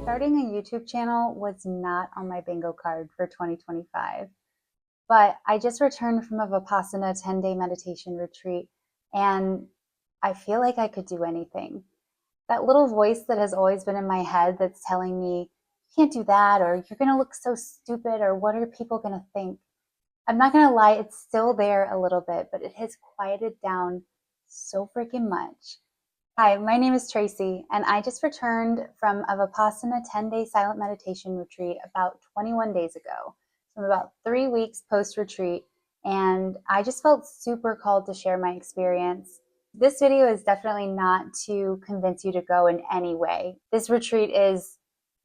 Starting a YouTube channel was not on my bingo card for 2025, but I just returned from a Vipassana 10-day meditation retreat, and I feel like I could do anything. That little voice that has always been in my head that's telling me, you can't do that, or you're going to look so stupid, or what are people going to think? I'm not going to lie, it's still there a little bit, but it has quieted down so freaking much. Hi, my name is Tracy, and I just returned from a Vipassana 10-day silent meditation retreat about 21 days ago. So I'm about 3 weeks post-retreat, and I just felt super called to share my experience. This video is definitely not to convince you to go in any way. This retreat is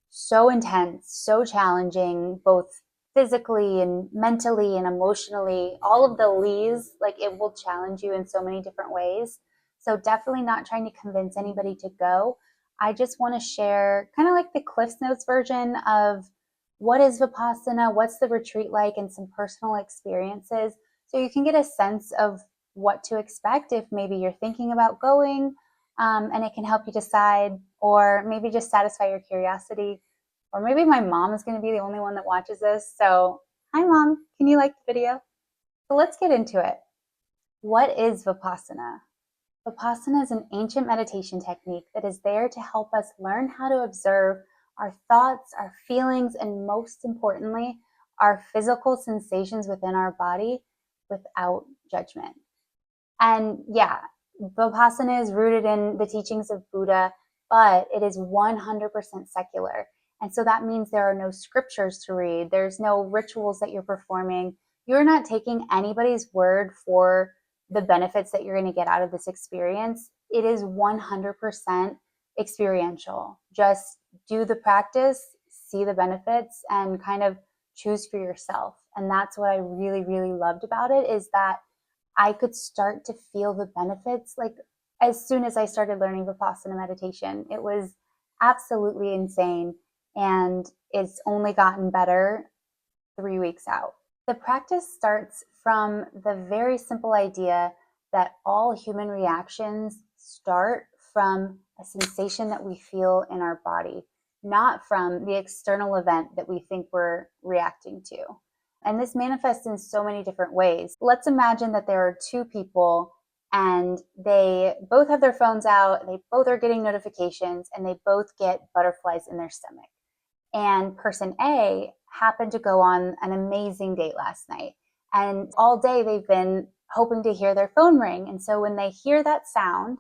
so intense, so challenging, both physically and mentally and emotionally. All of the lees, like it will challenge you in so many different ways. So definitely not trying to convince anybody to go. I just want to share kind of like the Cliff's Notes version of what is Vipassana, what's the retreat like, and some personal experiences. So you can get a sense of what to expect if maybe you're thinking about going, and it can help you decide, or maybe just satisfy your curiosity. Or maybe my mom is going to be the only one that watches this. So, hi mom, can you like the video? So let's get into it. What is Vipassana? Vipassana is an ancient meditation technique that is there to help us learn how to observe our thoughts, our feelings, and most importantly, our physical sensations within our body without judgment. And yeah, Vipassana is rooted in the teachings of Buddha, but it is 100% secular. And so that means there are no scriptures to read. There's no rituals that you're performing. You're not taking anybody's word for the benefits that you're going to get out of this experience. It is 100% experiential. Just do the practice, see the benefits, and kind of choose for yourself. And that's what I really, really loved about it, is that I could start to feel the benefits like as soon as I started learning Vipassana meditation. It was absolutely insane, and it's only gotten better 3 weeks out. The practice starts from the very simple idea that all human reactions start from a sensation that we feel in our body, not from the external event that we think we're reacting to. And this manifests in so many different ways. Let's imagine that there are two people and they both have their phones out, they both are getting notifications, and they both get butterflies in their stomach. And person A happened to go on an amazing date last night. And all day they've been hoping to hear their phone ring. And so when they hear that sound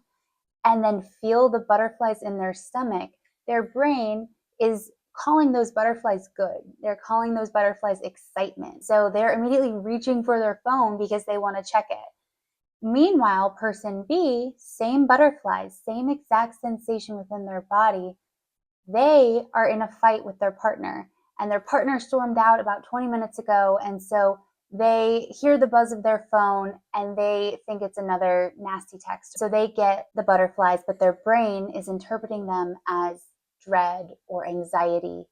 and then feel the butterflies in their stomach, their brain is calling those butterflies good. They're calling those butterflies excitement. So they're immediately reaching for their phone because they want to check it. Meanwhile, person B, same butterflies, same exact sensation within their body, they are in a fight with their partner, and their partner stormed out about 20 minutes ago. And so they hear the buzz of their phone and they think it's another nasty text. So they get the butterflies, but their brain is interpreting them as dread or anxiety,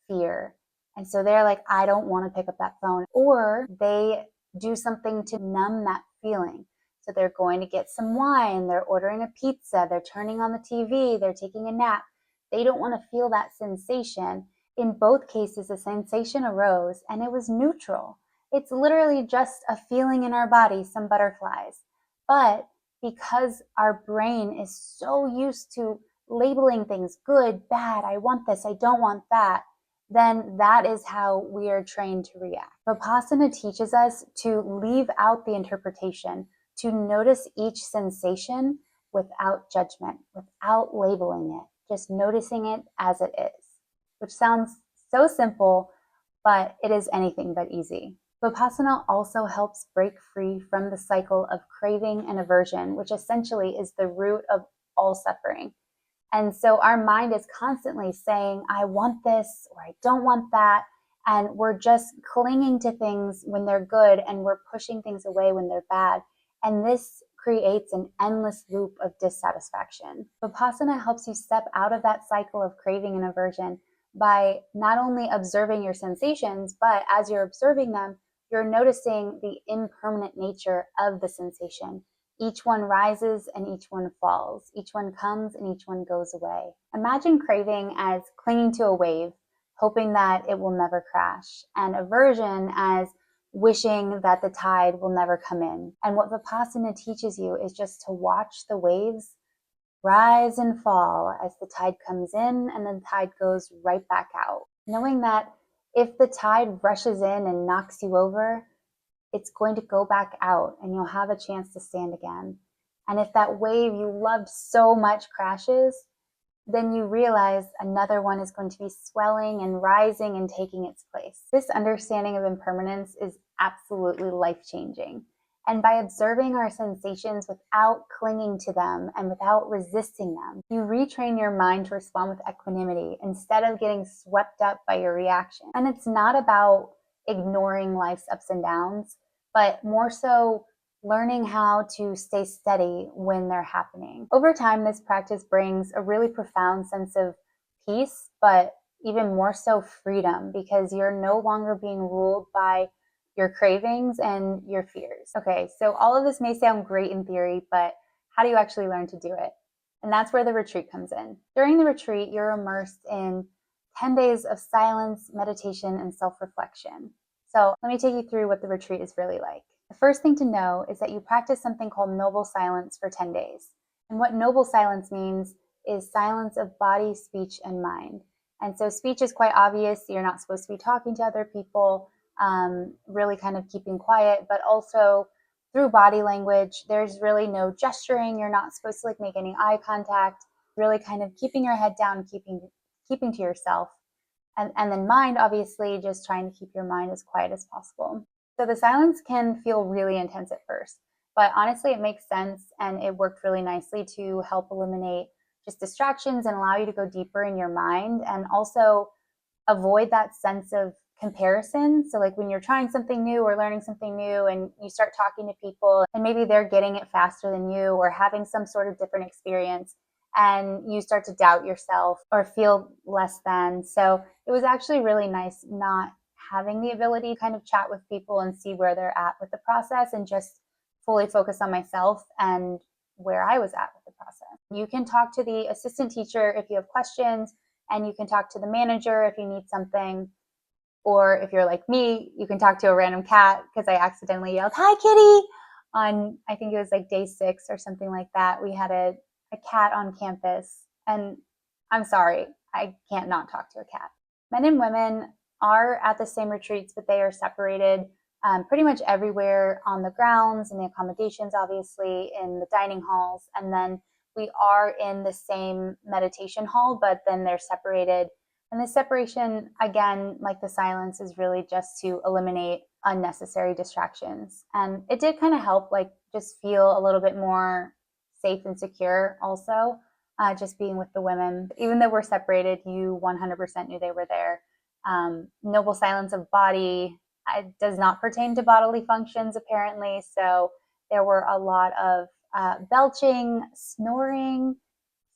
fear. And so they're like, I don't want to pick up that phone. Or they do something to numb that feeling. So they're going to get some wine, they're ordering a pizza, they're turning on the TV, they're taking a nap. They don't want to feel that sensation. In both cases, the sensation arose and it was neutral. It's literally just a feeling in our body, some butterflies. But because our brain is so used to labeling things good, bad, I want this, I don't want that, then that is how we are trained to react. Vipassana teaches us to leave out the interpretation, to notice each sensation without judgment, without labeling it, just noticing it as it is, which sounds so simple, but it is anything but easy. Vipassana also helps break free from the cycle of craving and aversion, which essentially is the root of all suffering. And so our mind is constantly saying, I want this, or I don't want that. And we're just clinging to things when they're good, and we're pushing things away when they're bad. And this creates an endless loop of dissatisfaction. Vipassana helps you step out of that cycle of craving and aversion by not only observing your sensations, but as you're observing them, you're noticing the impermanent nature of the sensation. Each one rises and each one falls. Each one comes and each one goes away. Imagine craving as clinging to a wave, hoping that it will never crash, and aversion as wishing that the tide will never come in. And what Vipassana teaches you is just to watch the waves rise and fall as the tide comes in and then the tide goes right back out. Knowing that if the tide rushes in and knocks you over, it's going to go back out and you'll have a chance to stand again. And if that wave you loved so much crashes, then you realize another one is going to be swelling and rising and taking its place. This understanding of impermanence is absolutely life-changing. And by observing our sensations without clinging to them and without resisting them, you retrain your mind to respond with equanimity instead of getting swept up by your reaction. And it's not about ignoring life's ups and downs, but more so learning how to stay steady when they're happening. Over time, this practice brings a really profound sense of peace, but even more so freedom, because you're no longer being ruled by your cravings and your fears. Okay, so all of this may sound great in theory, but how do you actually learn to do it? And that's where the retreat comes in. During the retreat, you're immersed in 10 days of silence, meditation, and self-reflection. So let me take you through what the retreat is really like. The first thing to know is that you practice something called noble silence for 10 days. And what noble silence means is silence of body, speech, and mind. And so speech is quite obvious. You're not supposed to be talking to other people, really kind of keeping quiet, but also through body language, there's really no gesturing. You're not supposed to like make any eye contact, really kind of keeping your head down, keeping to yourself. And then mind, obviously, just trying to keep your mind as quiet as possible. So the silence can feel really intense at first, but honestly, it makes sense and it worked really nicely to help eliminate just distractions and allow you to go deeper in your mind and also avoid that sense of comparison. So like when you're trying something new or learning something new and you start talking to people and maybe they're getting it faster than you or having some sort of different experience and you start to doubt yourself or feel less than. So it was actually really nice not having the ability to kind of chat with people and see where they're at with the process and just fully focus on myself and where I was at with the process. You can talk to the assistant teacher if you have questions, and you can talk to the manager if you need something. Or if you're like me, you can talk to a random cat, because I accidentally yelled, "Hi, kitty," on, I think it was like day 6 or something like that. We had a cat on campus, and I'm sorry, I can't not talk to a cat. Men and women are at the same retreats, but they are separated pretty much everywhere on the grounds, in the accommodations, obviously, in the dining halls. And then we are in the same meditation hall, but then they're separated. And the separation, again, like the silence, is really just to eliminate unnecessary distractions. And it did kind of help, like, just feel a little bit more safe and secure also, just being with the women. Even though we're separated, you 100% knew they were there. Noble silence of body, it does not pertain to bodily functions, apparently. So there were a lot of belching, snoring,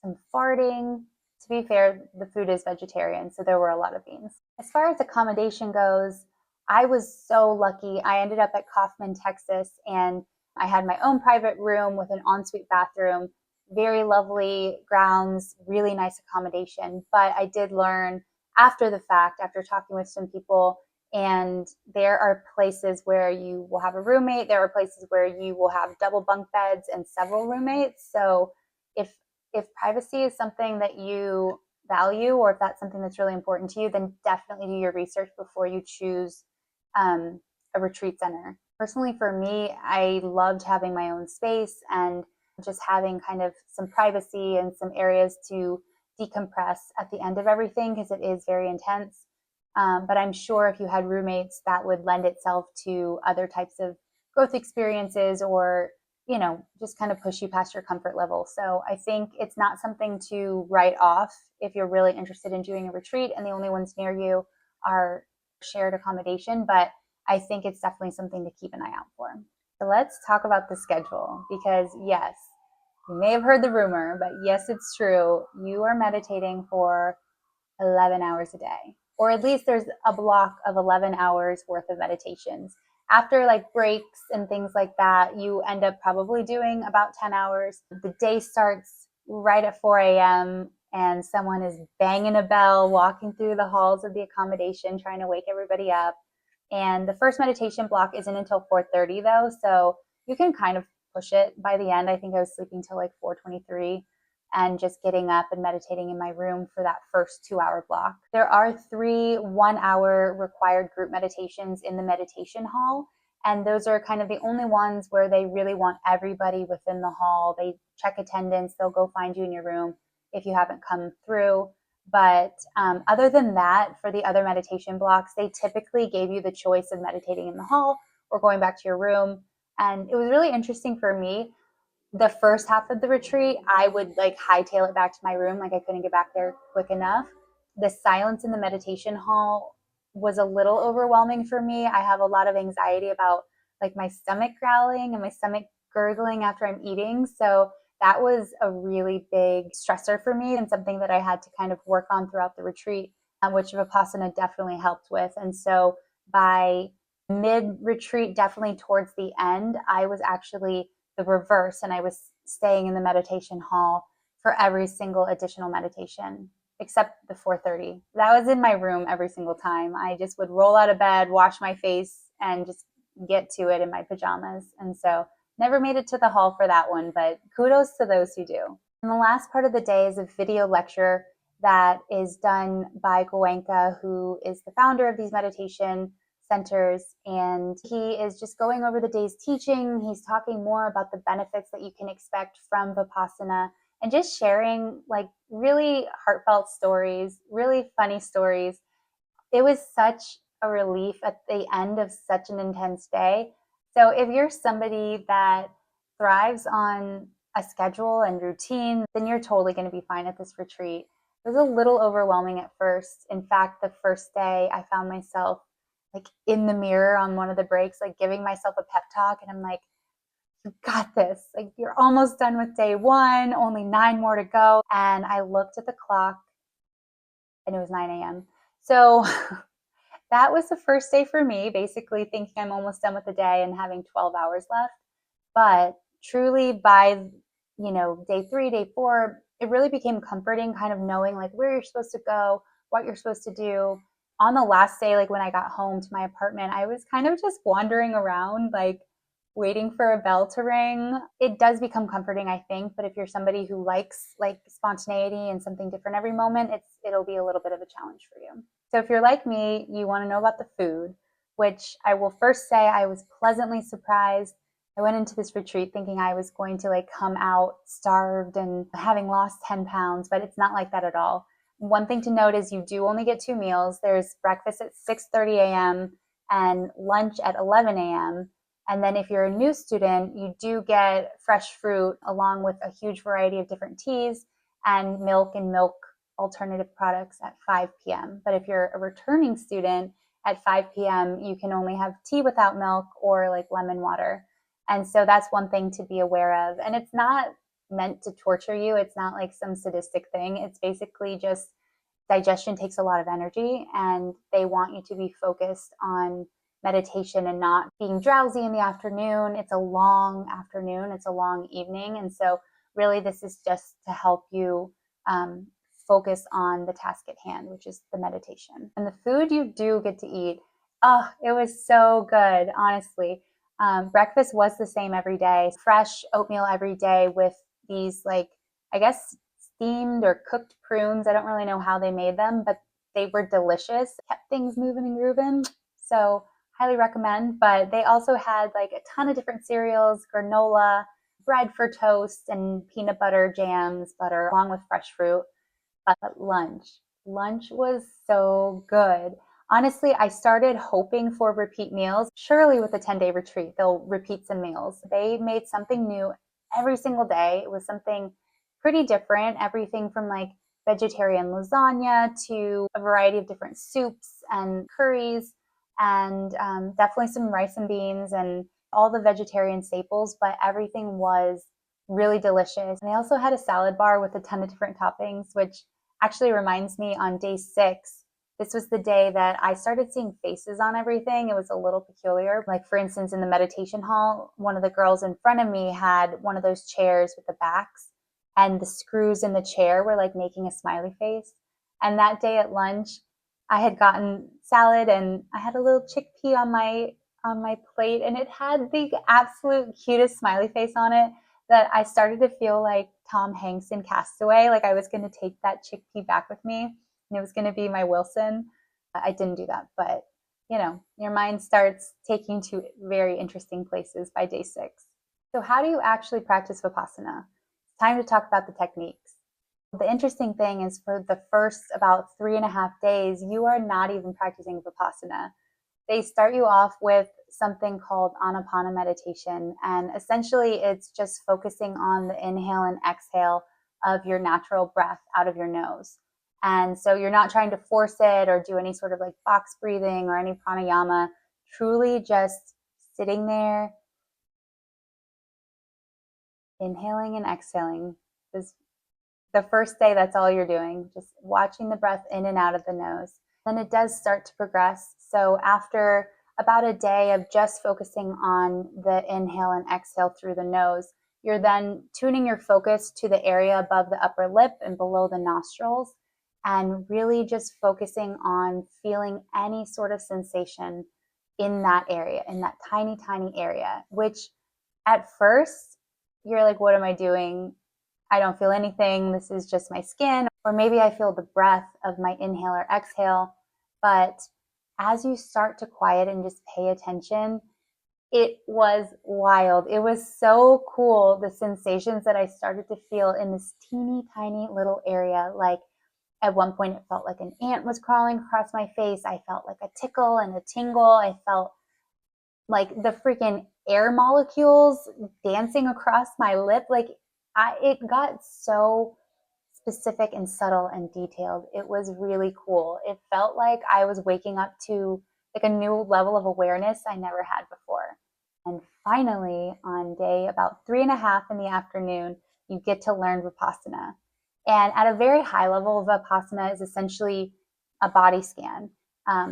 some farting. To be fair, the food is vegetarian, so there were a lot of beans. As far as accommodation goes, I was so lucky. I ended up at Kaufman, Texas, and I had my own private room with an ensuite bathroom, very lovely grounds, really nice accommodation. But I did learn after the fact, after talking with some people, and there are places where you will have a roommate. There are places where you will have double bunk beds and several roommates. So if privacy is something that you value, or if that's something that's really important to you, then definitely do your research before you choose a retreat center. Personally, for me, I loved having my own space and just having kind of some privacy and some areas to decompress at the end of everything, because it is very intense. But I'm sure if you had roommates, that would lend itself to other types of growth experiences, or just kind of push you past your comfort level. So I think it's not something to write off if you're really interested in doing a retreat and the only ones near you are shared accommodation, but I think it's definitely something to keep an eye out for. So let's talk about the schedule, because yes, you may have heard the rumor, but yes, it's true. You are meditating for 11 hours a day, or at least there's a block of 11 hours worth of meditations. after like breaks and things like that, you end up probably doing about 10 hours. The day starts right at 4 a.m. and someone is banging a bell, walking through the halls of the accommodation, trying to wake everybody up. And the first meditation block isn't until 4:30 though, so you can kind of push it. By the end, I think I was sleeping till like 4:23 and just getting up and meditating in my room for that first 2-hour block. There are 3 1-hour required group meditations in the meditation hall. And those are kind of the only ones where they really want everybody within the hall. They check attendance, they'll go find you in your room if you haven't come through. But other than that, for the other meditation blocks, they typically gave you the choice of meditating in the hall or going back to your room. And it was really interesting for me. The first half of the retreat, I would like hightail it back to my room. Like I couldn't get back there quick enough. The silence in the meditation hall was a little overwhelming for me. I have a lot of anxiety about like my stomach growling and my stomach gurgling after I'm eating. So that was a really big stressor for me and something that I had to kind of work on throughout the retreat, which Vipassana definitely helped with. And so by mid retreat, definitely towards the end, I was actually the reverse, and I was staying in the meditation hall for every single additional meditation except the 4:30. That was in my room every single time. I just would roll out of bed, wash my face, and just get to it in my pajamas. And so never made it to the hall for that one, but kudos to those who do. And the last part of the day is a video lecture that is done by Goenka, who is the founder of these meditation centers, and he is just going over the day's teaching. He's talking more about the benefits that you can expect from Vipassana and just sharing like really heartfelt stories, really funny stories. It was such a relief at the end of such an intense day. So if you're somebody that thrives on a schedule and routine, then you're totally going to be fine at this retreat. It was a little overwhelming at first. In fact, the first day I found myself like in the mirror on one of the breaks, like giving myself a pep talk. And I'm like, you got this. Like, you're almost done with day 1, only 9 more to go. And I looked at the clock and it was 9 a.m. So that was the first day for me, basically thinking I'm almost done with the day and having 12 hours left. But truly by, day 3, day 4, it really became comforting kind of knowing like where you're supposed to go, what you're supposed to do. On the last day, like when I got home to my apartment, I was kind of just wandering around, like waiting for a bell to ring. It does become comforting, I think, but if you're somebody who likes like spontaneity and something different every moment, it'll be a little bit of a challenge for you. So if you're like me, you want to know about the food, which I will first say I was pleasantly surprised. I went into this retreat thinking I was going to like come out starved and having lost 10 pounds, but it's not like that at all. One thing to note is you do only get 2 meals. There's breakfast at 6:30 a.m. and lunch at 11 a.m. And then if you're a new student, you do get fresh fruit along with a huge variety of different teas and milk alternative products at 5 p.m. But if you're a returning student at 5 p.m., you can only have tea without milk or like lemon water. And so that's one thing to be aware of. And it's not meant to torture you. It's not like some sadistic thing. It's basically just digestion takes a lot of energy and they want you to be focused on meditation and not being drowsy in the afternoon. It's a long afternoon, it's a long evening. And so really this is just to help you focus on the task at hand, which is the meditation. And the food you do get to eat, oh, it was so good, honestly. Breakfast was the same every day, fresh oatmeal every day with these like, I guess, steamed or cooked prunes. I don't really know how they made them, but they were delicious, kept things moving and grooving. So highly recommend. But they also had like a ton of different cereals, granola, bread for toast, and peanut butter, jams, butter, along with fresh fruit. But lunch was so good. Honestly, I started hoping for repeat meals. Surely with a 10-day retreat, they'll repeat some meals. They made something new every single day. It was something pretty different, everything from like vegetarian lasagna to a variety of different soups and curries, and definitely some rice and beans and all the vegetarian staples, but everything was really delicious. And they also had a salad bar with a ton of different toppings, which actually reminds me on day 6, This was the day that I started seeing faces on everything. It was a little peculiar. Like, for instance, in the meditation hall, one of the girls in front of me had one of those chairs with the backs, and the screws in the chair were like making a smiley face. And that day at lunch, I had gotten salad and I had a little chickpea on my plate, and it had the absolute cutest smiley face on it that I started to feel like Tom Hanks in Castaway, like I was going to take that chickpea back with me and it was going to be my Wilson. I didn't do that, but your mind starts taking to very interesting places by day 6. So how do you actually practice Vipassana? It's time to talk about the techniques. The interesting thing is, for the first about 3.5 days, you are not even practicing Vipassana. They start you off with something called Anapana meditation. And essentially, it's just focusing on the inhale and exhale of your natural breath out of your nose. And so you're not trying to force it or do any sort of like box breathing or any pranayama, truly just sitting there, inhaling and exhaling. This, the first day, that's all you're doing, just watching the breath in and out of the nose. Then it does start to progress. So after about a day of just focusing on the inhale and exhale through the nose, you're then tuning your focus to the area above the upper lip and below the nostrils, and really just focusing on feeling any sort of sensation in that area, in that tiny, tiny area, which at first you're like, what am I doing? I don't feel anything. This is just my skin. Or maybe I feel the breath of my inhale or exhale. But as you start to quiet and just pay attention, it was wild. It was so cool, the sensations that I started to feel in this teeny tiny little area. Like, at one point, it felt like an ant was crawling across my face. I felt like a tickle and a tingle. I felt like the freaking air molecules dancing across my lip. Like, it got so specific and subtle and detailed. It was really cool. It felt like I was waking up to like a new level of awareness I never had before. And finally, on day about 3.5 in the afternoon, you get to learn Vipassana. And at a very high level, Vipassana is essentially a body scan,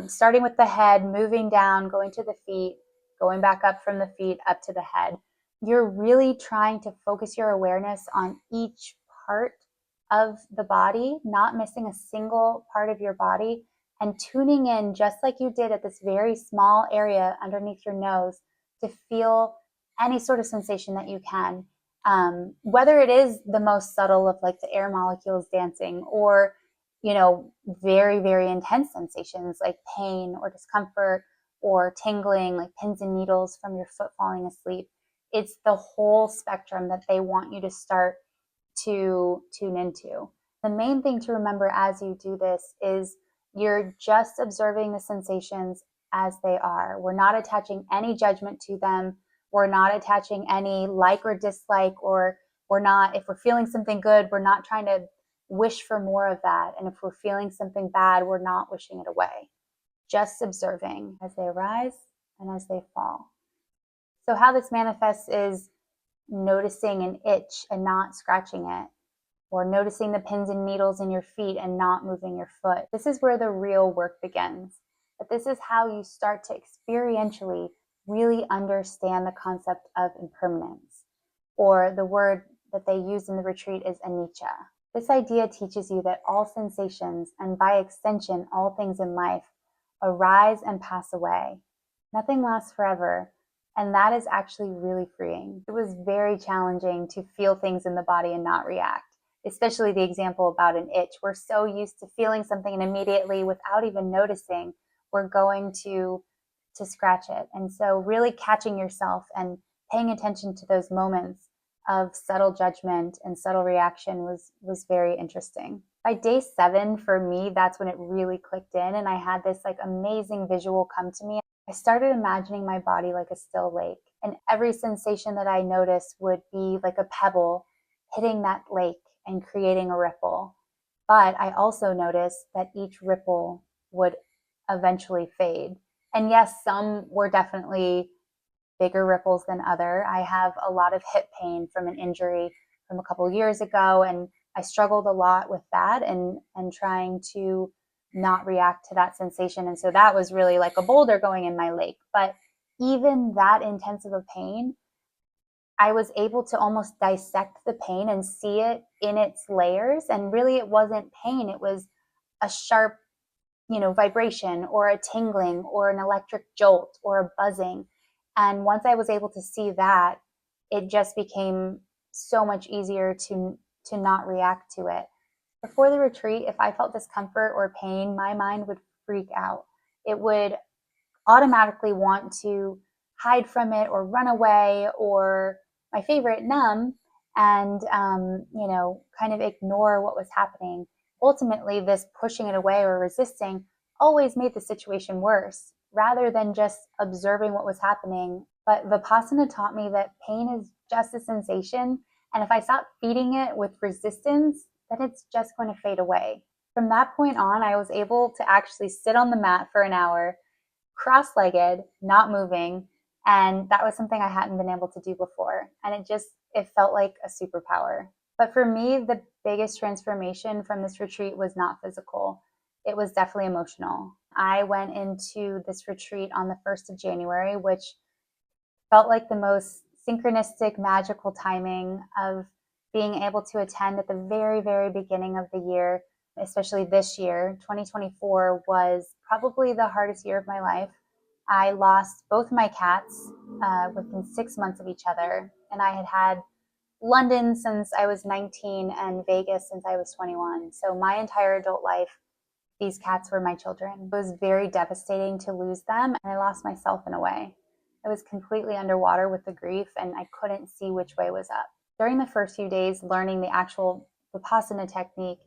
starting with the head, moving down, going to the feet, going back up from the feet up to the head. You're really trying to focus your awareness on each part of the body, not missing a single part of your body, and tuning in just like you did at this very small area underneath your nose to feel any sort of sensation that you can. Whether it is the most subtle of like the air molecules dancing, or very, very intense sensations like pain or discomfort or tingling, like pins and needles from your foot falling asleep. It's the whole spectrum that they want you to start to tune into. The main thing to remember as you do this is you're just observing the sensations as they are. We're not attaching any judgment to them. We're not attaching any like or dislike, or if we're feeling something good, we're not trying to wish for more of that. And if we're feeling something bad, we're not wishing it away. Just observing as they arise and as they fall. So how this manifests is noticing an itch and not scratching it, or noticing the pins and needles in your feet and not moving your foot. This is where the real work begins. But this is how you start to experientially really understand the concept of impermanence, or the word that they use in the retreat is anicca. This idea teaches you that all sensations, and by extension, all things in life, arise and pass away. Nothing lasts forever. And that is actually really freeing. It was very challenging to feel things in the body and not react, especially the example about an itch. We're so used to feeling something and immediately, without even noticing, we're going to scratch it. And so really catching yourself and paying attention to those moments of subtle judgment and subtle reaction was very interesting. By day 7, for me, that's when it really clicked in, and I had this like amazing visual come to me. I started imagining my body like a still lake, and every sensation that I noticed would be like a pebble hitting that lake and creating a ripple. But I also noticed that each ripple would eventually fade. And yes, some were definitely bigger ripples than other. I have a lot of hip pain from an injury from a couple years ago, and I struggled a lot with that and trying to not react to that sensation. And so that was really like a boulder going in my lake. But even that intense of a pain, I was able to almost dissect the pain and see it in its layers. And really, it wasn't pain, it was a sharp, vibration or a tingling or an electric jolt or a buzzing. And once I was able to see that, it just became so much easier to not react to it. Before the retreat, if I felt discomfort or pain, my mind would freak out. It would automatically want to hide from it or run away, or my favorite, numb, and kind of ignore what was happening. Ultimately, this pushing it away or resisting always made the situation worse rather than just observing what was happening. But Vipassana taught me that pain is just a sensation, and if I stop feeding it with resistance, then it's just going to fade away. From that point on, I was able to actually sit on the mat for an hour, cross-legged, not moving, and that was something I hadn't been able to do before. And it felt like a superpower. But for me, the biggest transformation from this retreat was not physical. It was definitely emotional. I went into this retreat on the 1st of January, which felt like the most synchronistic, magical timing of being able to attend at the very, very beginning of the year, especially this year. 2024 was probably the hardest year of my life. I lost both my cats within 6 months of each other, and I had had London since I was 19 and Vegas since I was 21. So my entire adult life, these cats were my children. It was very devastating to lose them, and I lost myself in a way. I was completely underwater with the grief, and I couldn't see which way was up. During the first few days, learning the actual Vipassana technique,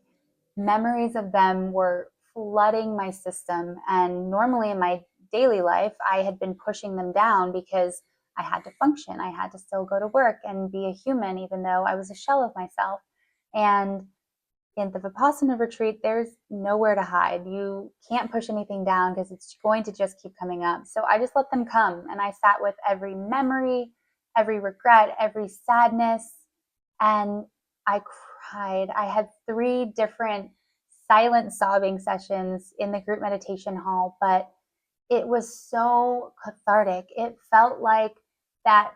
memories of them were flooding my system. And normally in my daily life, I had been pushing them down because I had to function. I had to still go to work and be a human, even though I was a shell of myself. And in the Vipassana retreat, there's nowhere to hide. You can't push anything down because it's going to just keep coming up. So I just let them come, and I sat with every memory, every regret, every sadness, and I cried. I had 3 different silent sobbing sessions in the group meditation hall, but it was so cathartic. It felt like that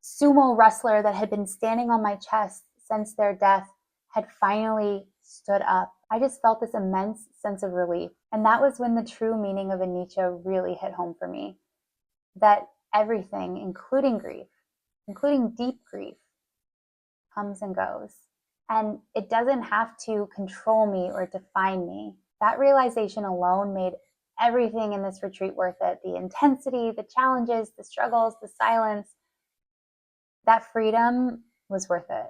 sumo wrestler that had been standing on my chest since their death had finally stood up. I just felt this immense sense of relief. And that was when the true meaning of anicca really hit home for me. That everything, including grief, including deep grief, comes and goes. And it doesn't have to control me or define me. That realization alone made everything in this retreat worth it. The intensity, the challenges, the struggles, the silence. That freedom was worth it.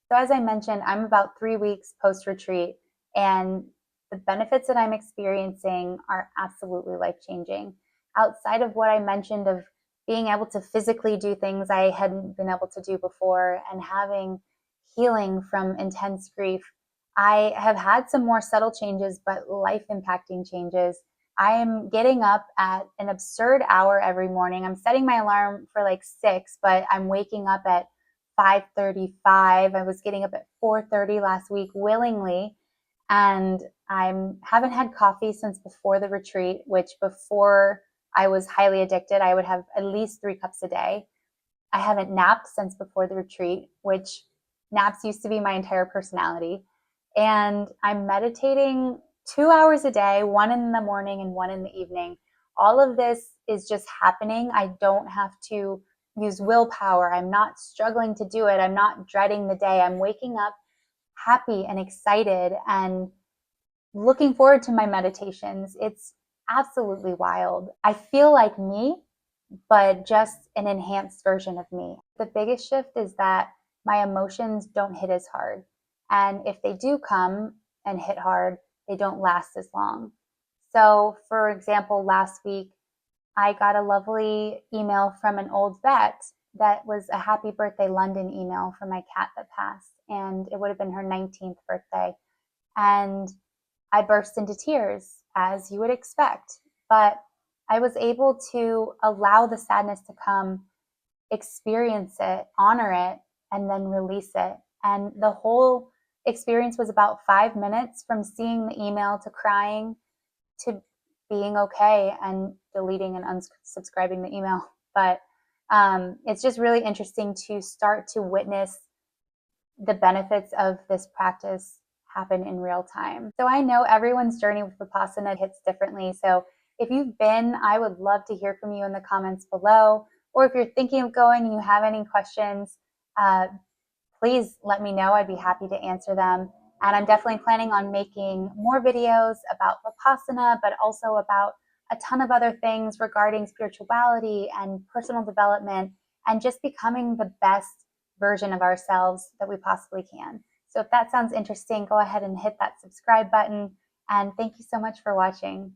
So as I mentioned, I'm about 3 weeks post-retreat, and the benefits that I'm experiencing are absolutely life-changing. Outside of what I mentioned of being able to physically do things I hadn't been able to do before and having healing from intense grief, I have had some more subtle changes, but life-impacting changes. I am getting up at an absurd hour every morning. I'm setting my alarm for like 6, but I'm waking up at 5:35. I was getting up at 4:30 last week willingly, and I haven't had coffee since before the retreat, which before I was highly addicted, I would have at least 3 cups a day. I haven't napped since before the retreat, which naps used to be my entire personality. And I'm meditating 2 hours a day, 1 in the morning and 1 in the evening. All of this is just happening. I don't have to use willpower. I'm not struggling to do it. I'm not dreading the day. I'm waking up happy and excited and looking forward to my meditations. It's absolutely wild. I feel like me, but just an enhanced version of me. The biggest shift is that my emotions don't hit as hard. And if they do come and hit hard, they don't last as long. So, for example, last week, I got a lovely email from an old vet that was a happy birthday London email for my cat that passed. And it would have been her 19th birthday. And I burst into tears, as you would expect. But I was able to allow the sadness to come, experience it, honor it, and then release it. And the whole experience was about 5 minutes from seeing the email to crying. to being okay and deleting and unsubscribing the email. But it's just really interesting to start to witness the benefits of this practice happen in real time. So I know everyone's journey with Vipassana hits differently. So if you've been, I would love to hear from you in the comments below. Or if you're thinking of going and you have any questions, please let me know. I'd be happy to answer them. And I'm definitely planning on making more videos about Vipassana, but also about a ton of other things regarding spirituality and personal development and just becoming the best version of ourselves that we possibly can. So if that sounds interesting, go ahead and hit that subscribe button. And thank you so much for watching.